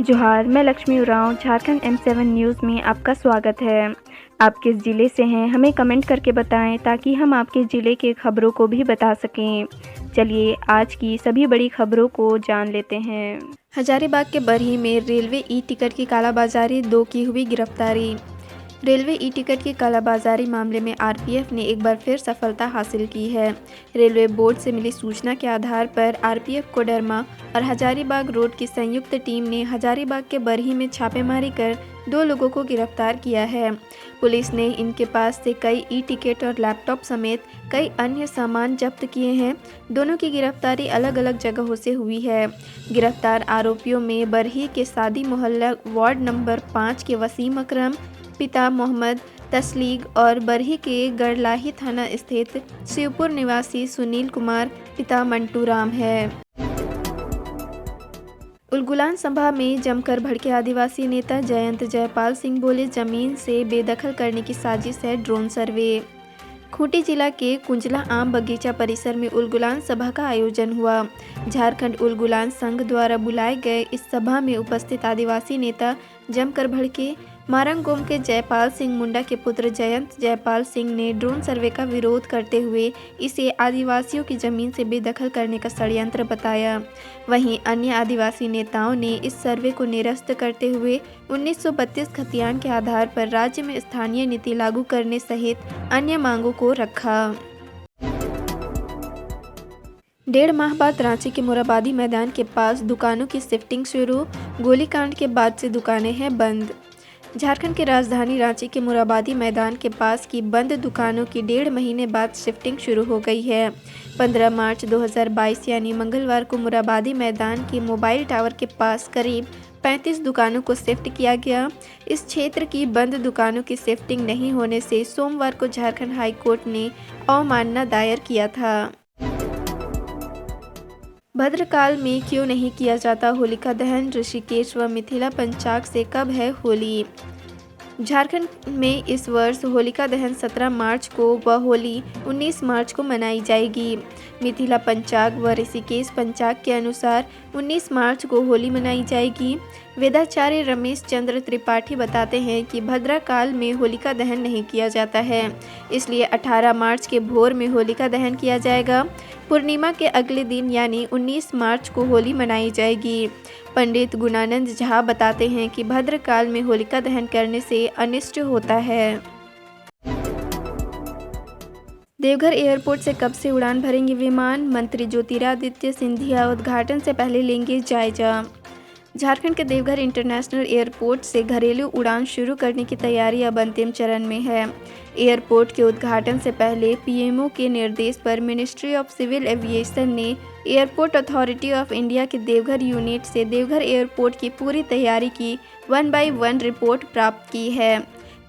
जोहार, मैं Lakshmi Oraon Jharkhand M7 news में आपका स्वागत है। आप किस ज़िले से हैं हमें कमेंट करके बताएं ताकि हम आपके ज़िले के खबरों को भी बता सकें। चलिए आज की सभी बड़ी खबरों को जान लेते हैं। हजारीबाग के बरही में रेलवे ई-टिकट की कालाबाजारी 2 की हुई गिरफ्तारी। रेलवे ई-टिकट की कालाबाजारी मामले में आरपीएफ ने एक बार फिर सफलता हासिल की है। रेलवे बोर्ड से मिली सूचना के आधार पर आरपीएफ कोडरमा और हजारीबाग रोड की संयुक्त टीम ने हजारीबाग के बरही में छापेमारी कर 2 लोगों को गिरफ्तार किया है। पुलिस ने इनके पास से कई ई-टिकट और लैपटॉप समेत कई अन्य सामान जब्त किए हैं। दोनों की गिरफ्तारी अलग अलग जगहों से हुई है। गिरफ्तार आरोपियों में बरही के सादी मोहल्ला वार्ड नंबर 5 के वसीम अकरम पिता मोहम्मद तस्लीग और बरही के गड़लाही थाना स्थित शिवपुर निवासी सुनील कुमार पिता मंटू राम है। उलगुलान सभा में जमकर भड़के आदिवासी नेता जयंत जयपाल सिंह बोले, जमीन से बेदखल करने की साजिश है ड्रोन सर्वे। खूंटी जिला के कुंजला आम बगीचा परिसर में उलगुलान सभा का आयोजन हुआ। झारखंड उलगुलान संघ द्वारा बुलाए गए इस सभा में उपस्थित आदिवासी नेता जमकर भड़के। मारंगोम के जयपाल सिंह मुंडा के पुत्र जयंत जयपाल सिंह ने ड्रोन सर्वे का विरोध करते हुए इसे आदिवासियों की जमीन से बेदखल करने का षड्यंत्र बताया। वहीं अन्य आदिवासी नेताओं ने इस सर्वे को निरस्त करते हुए 1932 खतियान के आधार पर राज्य में स्थानीय नीति लागू करने सहित अन्य मांगों को रखा। 1.5 माह बाद रांची के मोराबादी मैदान के पास दुकानों की शिफ्टिंग शुरू। गोलीकांड के बाद से दुकानें हैं बंद। झारखंड की राजधानी रांची के मोराबादी मैदान के पास की बंद दुकानों की 1.5 महीने बाद शिफ्टिंग शुरू हो गई है। 15 मार्च 2022 यानी मंगलवार को मोराबादी मैदान के मोबाइल टावर के पास करीब 35 दुकानों को शिफ्ट किया गया। इस क्षेत्र की बंद दुकानों की शिफ्टिंग नहीं होने से सोमवार को झारखंड हाई कोर्ट ने अवमानना दायर किया था। भद्रकाल में क्यों नहीं किया जाता होलिका दहन? ऋषिकेश व मिथिला पंचाग से कब है होली? झारखंड में इस वर्ष होलिका दहन 17 मार्च को व होली 19 मार्च को मनाई जाएगी। मिथिला पंचाग व ऋषिकेश पंचाग के अनुसार 19 मार्च को होली मनाई जाएगी। वेदाचार्य रमेश चंद्र त्रिपाठी बताते हैं कि भद्रकाल में होलिका दहन नहीं किया जाता है, इसलिए 18 मार्च के भोर में होलिका दहन किया जाएगा। पूर्णिमा के अगले दिन यानी 19 मार्च को होली मनाई जाएगी। पंडित गुणानंद झा बताते हैं कि भद्रकाल में होलिका दहन करने से अनिष्ट होता है। देवघर एयरपोर्ट से कब से उड़ान भरेंगे विमान? मंत्री ज्योतिरादित्य सिंधिया उद्घाटन से पहले लेंगे जायजा। झारखंड के देवघर इंटरनेशनल एयरपोर्ट से घरेलू उड़ान शुरू करने की तैयारी अब अंतिम चरण में है। एयरपोर्ट के उद्घाटन से पहले पीएमओ के निर्देश पर मिनिस्ट्री ऑफ सिविल एविएशन ने एयरपोर्ट अथॉरिटी ऑफ इंडिया के देवघर यूनिट से देवघर एयरपोर्ट की पूरी तैयारी की 1 बाय 1 रिपोर्ट प्राप्त की है।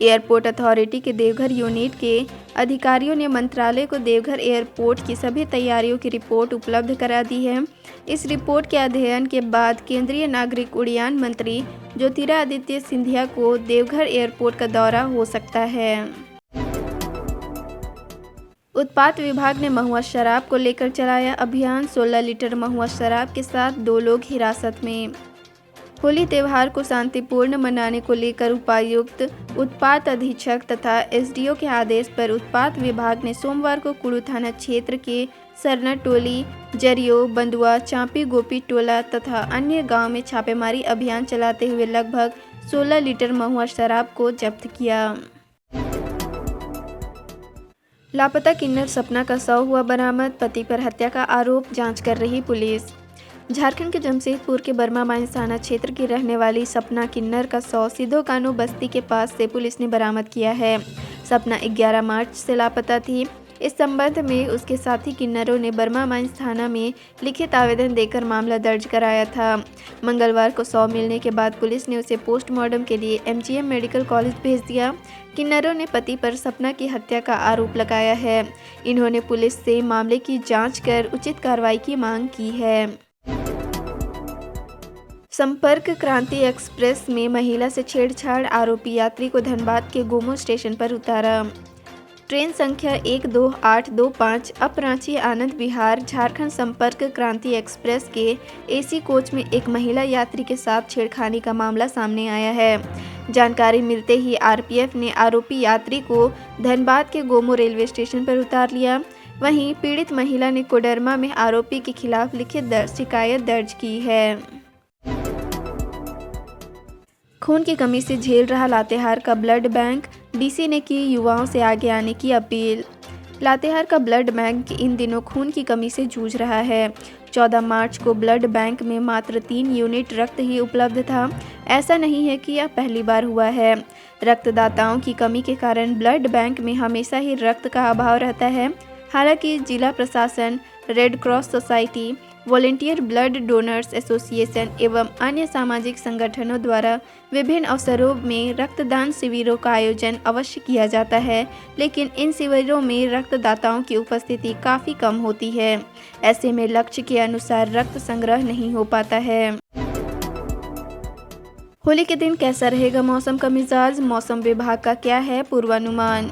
एयरपोर्ट अथॉरिटी के देवघर यूनिट के अधिकारियों ने मंत्रालय को देवघर एयरपोर्ट की सभी तैयारियों की रिपोर्ट उपलब्ध करा दी है। इस रिपोर्ट के अध्ययन के बाद केंद्रीय नागरिक उड्डयन मंत्री ज्योतिरादित्य सिंधिया को देवघर एयरपोर्ट का दौरा हो सकता है। उत्पाद विभाग ने महुआ शराब को लेकर चलाया अभियान। 16 लीटर महुआ शराब के साथ 2 लोग हिरासत में। होली त्यौहार को शांतिपूर्ण मनाने को लेकर उपायुक्त, उत्पाद अधीक्षक तथा एसडीओ के आदेश पर उत्पाद विभाग ने सोमवार को कुड़ू थाना क्षेत्र के सरना टोली, जरियो, बंदुआ, चांपी गोपी टोला तथा अन्य गांव में छापेमारी अभियान चलाते हुए लगभग 16 लीटर महुआ शराब को जब्त किया। लापता किन्नर सपना का शव हुआ बरामद। पति पर हत्या का आरोप, जांच कर रही पुलिस। झारखंड के जमशेदपुर के बर्मा माइंस थाना क्षेत्र की रहने वाली सपना किन्नर का शव सिद्धो कानू बस्ती के पास से पुलिस ने बरामद किया है। सपना 11 मार्च से लापता थी। इस संबंध में उसके साथी किन्नरों ने बर्मा माइंस थाना में लिखित आवेदन देकर मामला दर्ज कराया था। मंगलवार को शव मिलने के बाद पुलिस ने उसे पोस्टमार्टम के लिए एमजीएम मेडिकल कॉलेज भेज दिया। किन्नरों ने पति पर सपना की हत्या का आरोप लगाया है। इन्होंने पुलिस से मामले की जांच कर उचित कार्रवाई की मांग की है। संपर्क क्रांति एक्सप्रेस में महिला से छेड़छाड़, आरोपी यात्री को धनबाद के गोमो स्टेशन पर उतारा। ट्रेन संख्या 12825 अब रांची आनंद विहार झारखंड संपर्क क्रांति एक्सप्रेस के एसी कोच में एक महिला यात्री के साथ छेड़खानी का मामला सामने आया है। जानकारी मिलते ही आरपीएफ ने आरोपी यात्री को धनबाद के गोमो रेलवे स्टेशन पर उतार लिया। वहीं पीड़ित महिला ने कोडरमा में आरोपी के खिलाफ लिखित शिकायत दर्ज की है। खून की कमी से झेल रहा लातेहार का ब्लड बैंक, डीसी ने की युवाओं से आगे आने की अपील। लातेहार का ब्लड बैंक इन दिनों खून की कमी से जूझ रहा है। 14 मार्च को ब्लड बैंक में मात्र 3 यूनिट रक्त ही उपलब्ध था। ऐसा नहीं है कि यह पहली बार हुआ है। रक्तदाताओं की कमी के कारण ब्लड बैंक में हमेशा ही रक्त का अभाव रहता है। हालांकि जिला प्रशासन, red cross society, volunteer blood donors association एवं अन्य सामाजिक संगठनों द्वारा विभिन्न अवसरों में रक्तदान शिविरों का आयोजन अवश्य किया जाता है, लेकिन इन शिविरों में रक्तदाताओं की उपस्थिति काफ़ी कम होती है। ऐसे में लक्ष्य के अनुसार रक्त संग्रह नहीं हो पाता है। होली के दिन कैसा रहेगा मौसम का मिजाज, मौसम विभाग का क्या है पूर्वानुमान।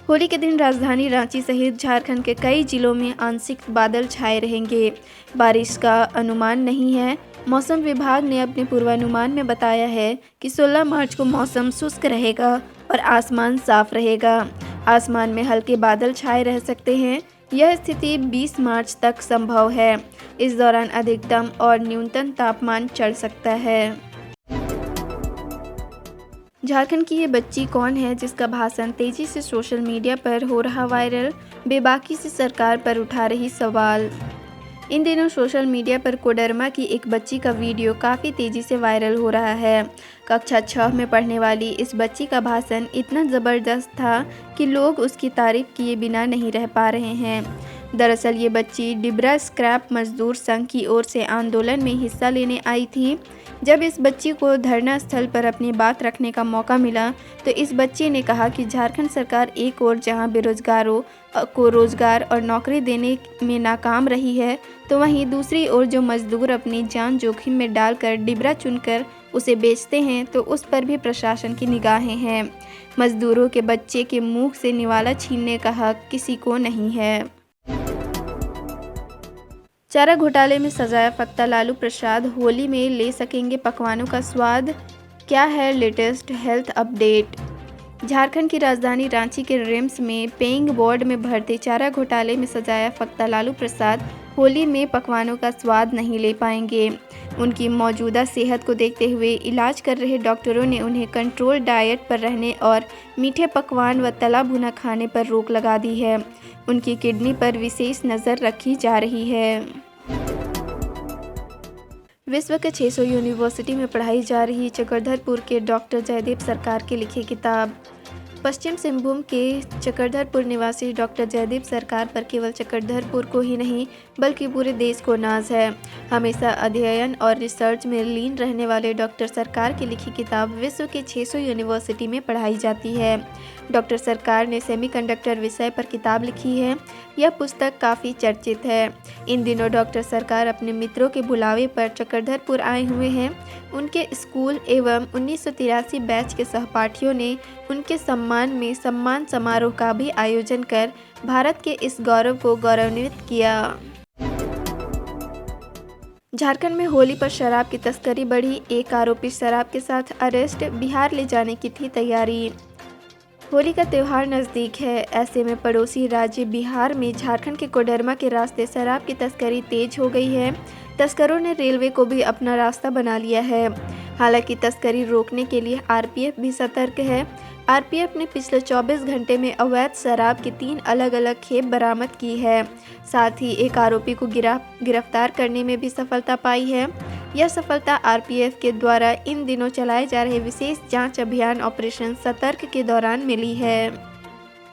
होली के दिन राजधानी रांची सहित झारखंड के कई जिलों में आंशिक बादल छाए रहेंगे। बारिश का अनुमान नहीं है। मौसम विभाग ने अपने पूर्वानुमान में बताया है कि 16 मार्च को मौसम शुष्क रहेगा और आसमान साफ रहेगा। आसमान में हल्के बादल छाए रह सकते हैं। यह स्थिति 20 मार्च तक संभव है। इस दौरान अधिकतम और न्यूनतम तापमान चढ़ सकता है। झारखंड की ये बच्ची कौन है जिसका भाषण तेजी से सोशल मीडिया पर हो रहा वायरल, बेबाकी से सरकार पर उठा रही सवाल। इन दिनों सोशल मीडिया पर कोडरमा की एक बच्ची का वीडियो काफ़ी तेज़ी से वायरल हो रहा है। कक्षा 6 में पढ़ने वाली इस बच्ची का भाषण इतना ज़बरदस्त था कि लोग उसकी तारीफ किए बिना नहीं रह पा रहे हैं। दरअसल ये बच्ची डिबरा स्क्रैप मजदूर संघ की ओर से आंदोलन में हिस्सा लेने आई थी। जब इस बच्ची को धरना स्थल पर अपनी बात रखने का मौका मिला तो इस बच्ची ने कहा कि झारखंड सरकार एक ओर जहां बेरोजगारों को रोजगार और नौकरी देने में नाकाम रही है, तो वहीं दूसरी ओर जो मजदूर अपनी जान जोखिम में डालकर डिबरा चुनकर उसे बेचते हैं तो उस पर भी प्रशासन की निगाहें हैं। मजदूरों के बच्चे के मुंह से निवाला छीनने का हक किसी को नहीं है। चारा घोटाले में सजाया फकता लालू प्रसाद, होली में ले सकेंगे पकवानों का स्वाद। क्या है लेटेस्ट हेल्थ अपडेट। झारखंड की राजधानी रांची के रिम्स में पेइंग वार्ड में भर्ती चारा घोटाले में सजाया फकता लालू प्रसाद होली में पकवानों का स्वाद नहीं ले पाएंगे। उनकी मौजूदा सेहत को देखते हुए इलाज कर रहे डॉक्टरों ने उन्हें कंट्रोल डाइट पर रहने और मीठे पकवान व तला भुना खाने पर रोक लगा दी है। उनकी किडनी पर विशेष नज़र रखी जा रही है। विश्व के 600 यूनिवर्सिटी में पढ़ाई जा रही चक्रधरपुर के डॉक्टर जयदीप सरकार की लिखी किताब। पश्चिम सिंहभूम के चक्रधरपुर निवासी डॉक्टर जयदीप सरकार पर केवल चक्रधरपुर को ही नहीं बल्कि पूरे देश को नाज है। हमेशा अध्ययन और रिसर्च में लीन रहने वाले डॉक्टर सरकार की लिखी किताब विश्व के 600 यूनिवर्सिटी में पढ़ाई जाती है। डॉक्टर सरकार ने सेमीकंडक्टर विषय पर किताब लिखी है। यह पुस्तक काफ़ी चर्चित है। इन दिनों डॉक्टर सरकार अपने मित्रों के बुलावे पर चक्रधरपुर आए हुए हैं। उनके स्कूल एवं 1983 बैच के सहपाठियों ने उनके सम्मान में सम्मान समारोह का भी आयोजन कर भारत के इस गौरव को गौरवान्वित किया। झारखंड में होली पर शराब की तस्करी बढ़ी, एक आरोपी शराब के साथ अरेस्ट, बिहार ले जाने की थी तैयारी। होली का त्यौहार नज़दीक है, ऐसे में पड़ोसी राज्य बिहार में झारखंड के कोडरमा के रास्ते शराब की तस्करी तेज हो गई है। तस्करों ने रेलवे को भी अपना रास्ता बना लिया है। हालांकि तस्करी रोकने के लिए आरपीएफ भी सतर्क है। आरपीएफ ने पिछले 24 घंटे में अवैध शराब की 3 अलग अलग खेप बरामद की है। साथ ही एक आरोपी को गिरफ्तार करने में भी सफलता पाई है। यह सफलता आरपीएफ के द्वारा इन दिनों चलाए जा रहे विशेष जांच अभियान ऑपरेशन सतर्क के दौरान मिली है।